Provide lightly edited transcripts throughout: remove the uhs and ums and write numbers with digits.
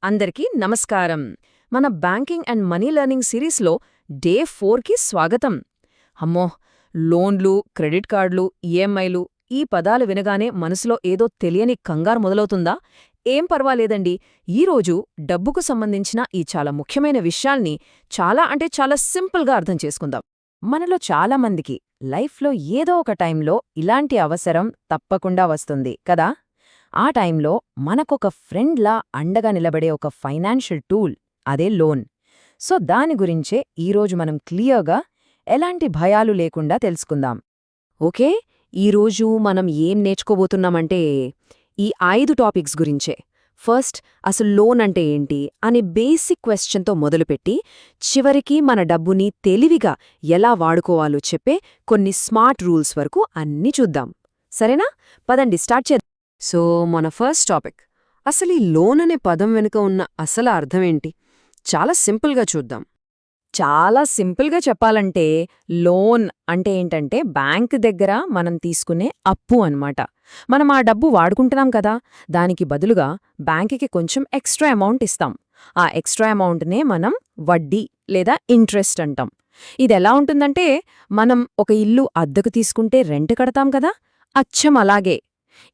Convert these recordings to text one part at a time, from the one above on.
అందరికీ నమస్కారం. మన బ్యాంకింగ్ అండ్ మనీ లెర్నింగ్ సిరీస్లో డే 4కి స్వాగతం. అమ్మో, లోన్లు, క్రెడిట్ కార్డులు, ఈఎంఐలు ఈ పదాలు వినగానే మనసులో ఏదో తెలియని కంగారు మొదలవుతుందా? ఏం పర్వాలేదండి. ఈరోజు డబ్బుకు సంబంధించిన ఈ చాలా ముఖ్యమైన విషయాల్ని చాలా సింపుల్గా అర్థం చేసుకుందాం. మనలో చాలామందికి లైఫ్లో ఏదో ఒక టైంలో ఇలాంటి అవసరం తప్పకుండా వస్తుంది కదా. ఆ టైంలో మనకొక ఫ్రెండ్లా అండగా నిలబడే ఒక ఫైనాన్షియల్ టూల్ అదే లోన్. సో దాని గురించే ఈరోజు మనం క్లియర్గా ఎలాంటి భయాలు లేకుండా తెలుసుకుందాం. ఓకే, ఈరోజు మనం ఏం నేర్చుకోబోతున్నామంటే ఈ 5 టాపిక్స్ గురించే. ఫస్ట్, అసలు లోన్ అంటే ఏంటి అనే బేసిక్ క్వశ్చన్తో మొదలుపెట్టి చివరికి మన డబ్బుని తెలివిగా ఎలా వాడుకోవాలో చెప్పే కొన్ని స్మార్ట్ రూల్స్ వరకు అన్నీ చూద్దాం. సరేనా? పదండి స్టార్ట్ చేద్దాం. సో మన ఫస్ట్ టాపిక్, అసలు ఈ లోన్ అనే పదం వెనుక ఉన్న అసలు అర్థమేంటి? చాలా సింపుల్గా చూద్దాం. చాలా సింపుల్గా చెప్పాలంటే లోన్ అంటే ఏంటంటే బ్యాంక్ దగ్గర మనం తీసుకునే అప్పు అన్నమాట. మనం ఆ డబ్బు వాడుకుంటున్నాం కదా, దానికి బదులుగా బ్యాంకుకి కొంచెం ఎక్స్ట్రా అమౌంట్ ఇస్తాం. ఆ ఎక్స్ట్రా అమౌంట్నే మనం వడ్డీ లేదా ఇంట్రెస్ట్ అంటాం. ఇదెలా ఉంటుందంటే మనం ఒక ఇల్లు అద్దెకు తీసుకుంటే రెంట్ కడతాం కదా, అచ్చం అలాగే.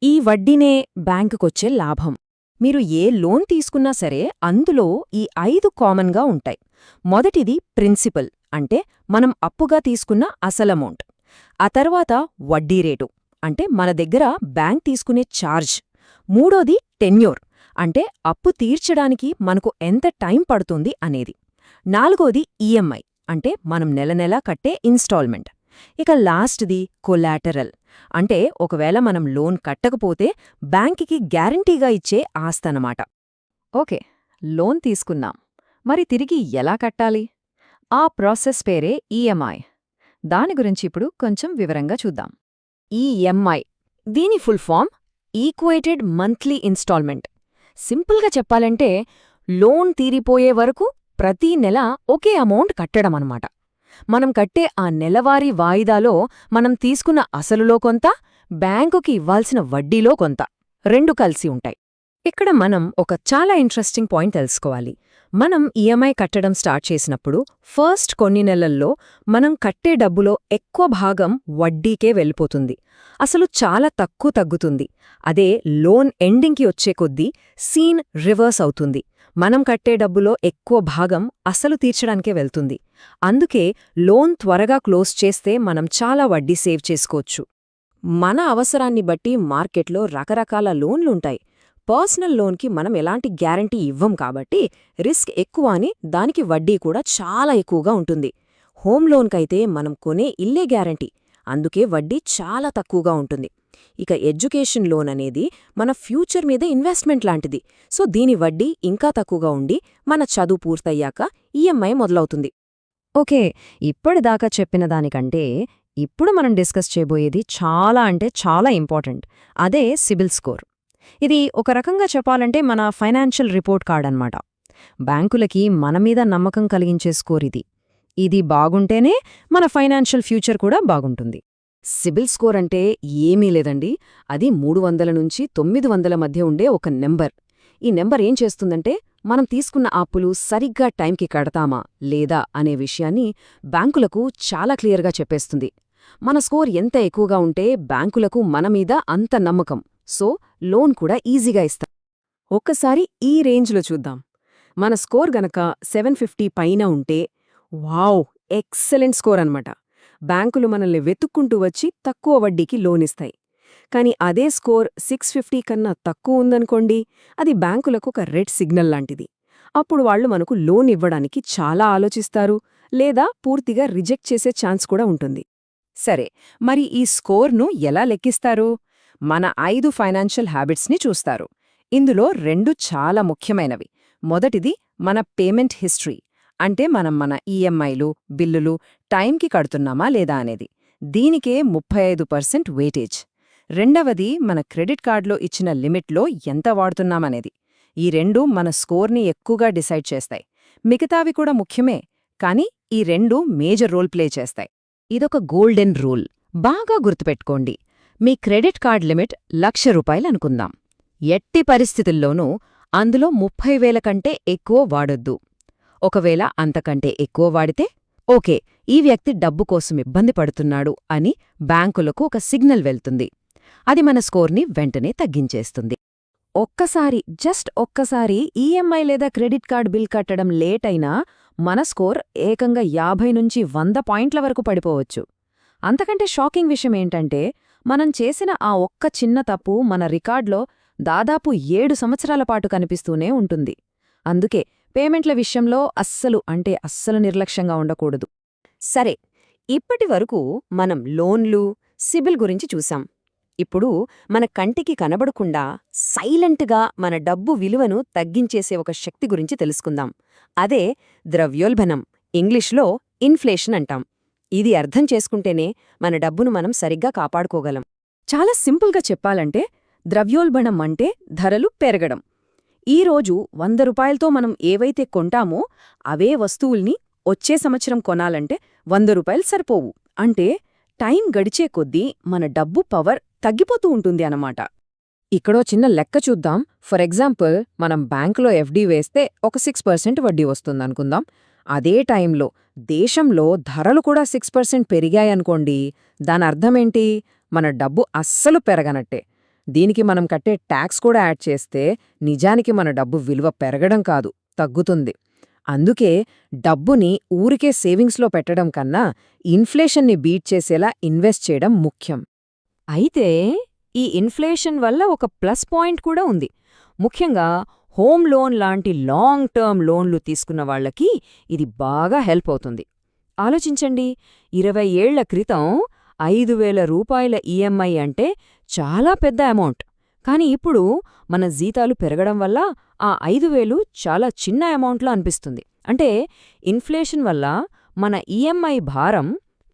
ఈ వడ్డీనే బ్యాంకుకొచ్చే లాభం. మీరు ఏ లోన్ తీసుకున్నా సరే అందులో ఈ 5 కామన్గా ఉంటాయి. మొదటిది ప్రిన్సిపల్, అంటే మనం అప్పుగా తీసుకున్న అసలమౌంట్. ఆ తర్వాత వడ్డీ రేటు, అంటే మన దగ్గర బ్యాంక్ తీసుకునే ఛార్జ్. మూడోది టెన్యూర్, అంటే అప్పు తీర్చడానికి మనకు ఎంత టైం పడుతుంది అనేది. నాలుగోది ఈఎంఐ, అంటే మనం నెలనెలా కట్టే ఇన్స్టాల్మెంట్. ఇక లాస్ట్ది కొలాటరల్, అంటే ఒకవేళ మనం లోన్ కట్టకపోతే బ్యాంకికి గ్యారంటీగా ఇచ్చే ఆస్తనమాట. ఓకే, లోన్ తీసుకున్నాం, మరి తిరిగి ఎలా కట్టాలి? ఆ ప్రాసెస్ పేరే ఈఎంఐ. దాని గురించి ఇప్పుడు కొంచెం వివరంగా చూద్దాం. ఈఎంఐ, దీని full form equated monthly instalment. సింపుల్గా చెప్పాలంటే లోన్ తీరిపోయే వరకు ప్రతీ నెల ఒకే అమౌంట్ కట్టడమన్నమాట. మనం కట్టే ఆ నెలవారీ వాయిదాలో మనం తీసుకున్న అసలులో కొంత, బ్యాంకుకి ఇవ్వాల్సిన వడ్డీలో కొంత, రెండు కలిసి ఉంటాయి. ఇక్కడ మనం ఒక చాలా ఇంట్రెస్టింగ్ పాయింట్ తెలుసుకోవాలి. మనం ఈఎంఐ కట్టడం స్టార్ట్ చేసినప్పుడు ఫస్ట్ కొన్ని నెలల్లో మనం కట్టే డబ్బులో ఎక్కువ భాగం వడ్డీకే వెళ్ళిపోతుంది. అసలు చాలా తక్కువ తగ్గుతుంది. అదే లోన్ ఎండింగ్కి వచ్చే కొద్దీ సీన్ రివర్స్ అవుతుంది. మనం కట్టే డబ్బులో ఎక్కువ భాగం అసలు తీర్చడానికే వెళ్తుంది. అందుకే లోన్ త్వరగా క్లోజ్ చేస్తే మనం చాలా వడ్డీ సేవ్ చేసుకోవచ్చు. మన అవసరాన్ని బట్టి మార్కెట్లో రకరకాల లోన్లుంటాయి. పర్సనల్ లోన్కి మనం ఎలాంటి గ్యారంటీ ఇవ్వం కాబట్టి రిస్క్ ఎక్కువ అని దానికి వడ్డీ కూడా చాలా ఎక్కువగా ఉంటుంది. హోమ్ లోన్కైతే మనం కొనే ఇల్లే గ్యారంటీ, అందుకే వడ్డీ చాలా తక్కువగా ఉంటుంది. ఇక ఎడ్యుకేషన్ లోన్ అనేది మన ఫ్యూచర్ మీద ఇన్వెస్ట్మెంట్ లాంటిది. సో దీని వడ్డీ ఇంకా తక్కువగా ఉండి మన చదువు పూర్తయ్యాక ఈఎంఐ మొదలవుతుంది. ఓకే, ఇప్పటిదాకా చెప్పిన దానికంటే ఇప్పుడు మనం డిస్కస్ చేయబోయేది చాలా ఇంపార్టెంట్. అదే సిబిల్ స్కోర్. ఇది ఒక రకంగా చెప్పాలంటే మన ఫైనాన్షియల్ రిపోర్ట్ కార్డ్ అన్నమాట. బ్యాంకులకి మన మీద నమ్మకం కలిగించే స్కోర్ ఇది. ఇది బాగుంటేనే మన ఫైనాన్షియల్ ఫ్యూచర్ కూడా బాగుంటుంది. సిబిల్ స్కోర్ అంటే ఏమీ లేదండి, అది 300 నుంచి 900 మధ్య ఉండే ఒక నెంబర్. ఈ నెంబర్ ఏం చేస్తుందంటే మనం తీసుకున్న అప్పులు సరిగ్గా టైంకి కడతామా లేదా అనే విషయాన్ని బ్యాంకులకు చాలా క్లియర్గా చెప్పేస్తుంది. మన స్కోర్ ఎంత ఎక్కువగా ఉంటే బ్యాంకులకు మన మీద అంత నమ్మకం. సో లోన్ కూడా ఈజీగా ఇస్తాం. ఒక్కసారి ఈ రేంజ్లో చూద్దాం. మన స్కోర్ గనక 750 పైన ఉంటే వావ్, ఎక్సలెంట్ స్కోర్ అన్నమాట. బ్యాంకులు మనల్ని వెతుక్కుంటూ వచ్చి తక్కువ వడ్డీకి లోనిస్తాయి. కాని అదే స్కోర్ 650 కన్నా తక్కువ ఉందనుకోండి, అది బ్యాంకులకు ఒక రెడ్ సిగ్నల్ లాంటిది. అప్పుడు వాళ్లు మనకు లోన్ ఇవ్వడానికి చాలా ఆలోచిస్తారు, లేదా పూర్తిగా రిజెక్ట్ చేసే ఛాన్స్ కూడా ఉంటుంది. సరే, మరి ఈ స్కోర్ను ఎలా లెక్కిస్తారు? మన 5 ఫైనాన్షియల్ హ్యాబిట్స్ని చూస్తారు. ఇందులో 2 చాలా ముఖ్యమైనవి. మొదటిది మన పేమెంట్ హిస్టరీ, అంటే మనం మన ఈఎంఐలు, బిల్లులు టైంకి కడుతున్నామా లేదా అనేది. దీనికే 35% వెయిటేజ్. రెండవది మన క్రెడిట్ కార్డులో ఇచ్చిన లిమిట్లో ఎంత వాడుతున్నామనేది. ఈ 2 మన స్కోర్ని ఎక్కువగా డిసైడ్ చేస్తాయి. మిగతావి కూడా ముఖ్యమే, కానీ ఈ 2 మేజర్ రోల్ ప్లే చేస్తాయి. ఇదొక గోల్డెన్ రూల్, బాగా గుర్తుపెట్టుకోండి. మీ క్రెడిట్ కార్డ్ లిమిట్ 1,00,000 రూపాయలు అనుకుందాం. ఎట్టి పరిస్థితుల్లోనూ అందులో 30,000 కంటే ఎక్కువ వాడొద్దు. ఒకవేళ అంతకంటే ఎక్కువ వాడితే ఓకే, ఈ వ్యక్తి డబ్బు కోసం ఇబ్బంది పడుతున్నాడు అని బ్యాంకులకు ఒక సిగ్నల్ వెళ్తుంది. అది మన స్కోర్ని వెంటనే తగ్గించేస్తుంది. ఒక్కసారి ఈఎంఐ లేదా క్రెడిట్ కార్డ్ బిల్ కట్టడం లేట్ అయినా మన స్కోర్ ఏకంగా 50 నుంచి 100 పాయింట్ల వరకు పడిపోవచ్చు. అంతకంటే షాకింగ్ విషయమేంటంటే, మనం చేసిన ఆ ఒక్క చిన్న తప్పు మన రికార్డ్లో దాదాపు 7 సంవత్సరాల పాటు కనిపిస్తూనే ఉంటుంది. అందుకే పేమెంట్ల విషయంలో అస్సలు నిర్లక్ష్యంగా ఉండకూడదు. సరే, ఇప్పటివరకు మనం లోన్లు, సిబిల్ గురించి చూసాం. ఇప్పుడు మన కంటికి కనబడకుండా సైలెంట్గా మన డబ్బు విలువను తగ్గించేసే ఒక శక్తి గురించి తెలుసుకుందాం. అదే ద్రవ్యోల్బణం, ఇంగ్లీష్లో ఇన్ఫ్లేషన్ అంటాం. ఇది అర్థం చేసుకుంటేనే మన డబ్బును మనం సరిగ్గా కాపాడుకోగలం. చాలా సింపుల్గా చెప్పాలంటే, ద్రవ్యోల్బణం అంటే ధరలు పెరగడం. ఈరోజు 100 రూపాయలతో మనం ఏవైతే కొంటామో అవే వస్తువుల్ని వచ్చే సంవత్సరం కొనాలంటే 100 రూపాయలు సరిపోవు. అంటే టైం గడిచే కొద్దీ మన డబ్బు పవర్ తగ్గిపోతూ ఉంటుంది అన్నమాట. ఇక్కడో చిన్న లెక్క చూద్దాం. ఫర్ ఎగ్జాంపుల్, మనం బ్యాంకులో ఎఫ్డీ వేస్తే ఒక 6% వడ్డీ వస్తుందనుకుందాం. అదే టైంలో దేశంలో ధరలు కూడా 6% పెరిగాయనుకోండి, దానర్థమేంటి? మన డబ్బు అస్సలు పెరగనట్టే. దీనికి మనం కట్టే ట్యాక్స్ కూడా యాడ్ చేస్తే నిజానికి మన డబ్బు విలువ పెరగడం కాదు, తగ్గుతుంది. అందుకే డబ్బుని ఊరికే సేవింగ్స్లో పెట్టడం కన్నా ఇన్ఫ్లేషన్ని బీట్ చేసేలా ఇన్వెస్ట్ చేయడం ముఖ్యం. అయితే ఈ ఇన్ఫ్లేషన్ వల్ల ఒక ప్లస్ పాయింట్ కూడా ఉంది. ముఖ్యంగా హోమ్ లోన్ లాంటి లాంగ్ టర్మ్ లోన్లు తీసుకున్న వాళ్లకి ఇది బాగా హెల్ప్ అవుతుంది. ఆలోచించండి, 20 ఏళ్ల క్రితం 5,000 రూపాయల ఈఎంఐ అంటే చాలా పెద్ద అమౌంట్. కాని ఇప్పుడు మన జీతాలు పెరగడం వల్ల ఆ 5,000 చాలా చిన్న అమౌంట్లా అనిపిస్తుంది. అంటే ఇన్ఫ్లేషన్ వల్ల మన ఈఎంఐ భారం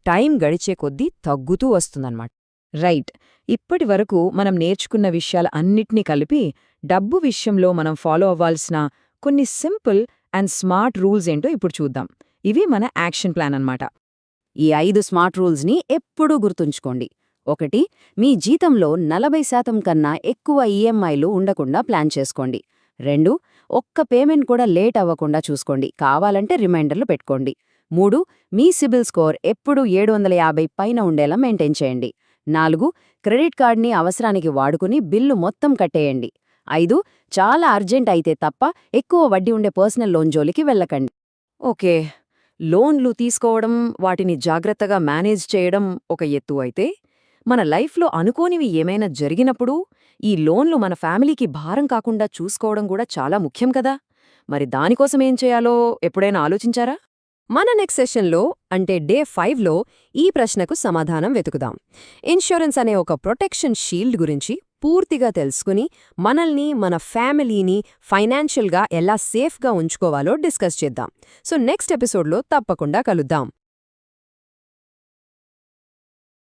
టైం గడిచే కొద్దీ తగ్గుతూ వస్తుందన్నమాట. రైట్. ఇప్పటివరకు మనం నేర్చుకున్న విషయాలు అన్నిటినీ కలిపి డబ్బు విషయంలో మనం ఫాలో అవ్వాల్సిన కొన్ని సింపుల్ అండ్ స్మార్ట్ రూల్స్ ఏంటో ఇప్పుడు చూద్దాం. ఇవి మన యాక్షన్ ప్లాన్ అన్నమాట. ఈ 5 స్మార్ట్ రూల్స్ని ఎప్పుడూ గుర్తుంచుకోండి. 1. మీ జీతంలో 40% కన్నా ఎక్కువ ఈఎంఐలు ఉండకుండా ప్లాన్ చేసుకోండి. 2. ఒక్క పేమెంట్ కూడా లేట్ అవ్వకుండా చూసుకోండి, కావాలంటే రిమైండర్లు పెట్టుకోండి. 3. మీ సిబిల్ స్కోర్ ఎప్పుడూ 750 పైన ఉండేలా మెయింటైన్ చేయండి. 4. క్రెడిట్ కార్డ్ని అవసరానికి వాడుకుని బిల్లు మొత్తం కట్టేయండి. 5. చాలా అర్జెంట్ అయితే తప్ప ఎక్కువ వడ్డీ ఉండే పర్సనల్ లోన్ జోలికి వెళ్ళకండి. ఓకే, లోన్లు తీసుకోవడం, వాటిని జాగ్రత్తగా మేనేజ్ చేయడం ఒక ఎత్తు అయితే, మన లైఫ్లో అనుకోనివి ఏమైనా జరిగినప్పుడు ఈ లోన్లు మన ఫ్యామిలీకి భారం కాకుండా చూసుకోవడం కూడా చాలా ముఖ్యం కదా. మరి దానికోసమేం చేయాలో ఎప్పుడైనా ఆలోచించారా? మన నెక్స్ట్ సెషన్లో, అంటే డే 5లో ఈ ప్రశ్నకు సమాధానం వెతుకుదాం. ఇన్సూరెన్స్ అనే ఒక ప్రొటెక్షన్ షీల్డ్ గురించి పూర్తిగా తెలుసుకుని మనల్ని, మన ఫ్యామిలీని ఫైనాన్షియల్గా ఎలా సేఫ్గా ఉంచుకోవాలో డిస్కస్ చేద్దాం. సో నెక్స్ట్ ఎపిసోడ్లో తప్పకుండా కలుద్దాం.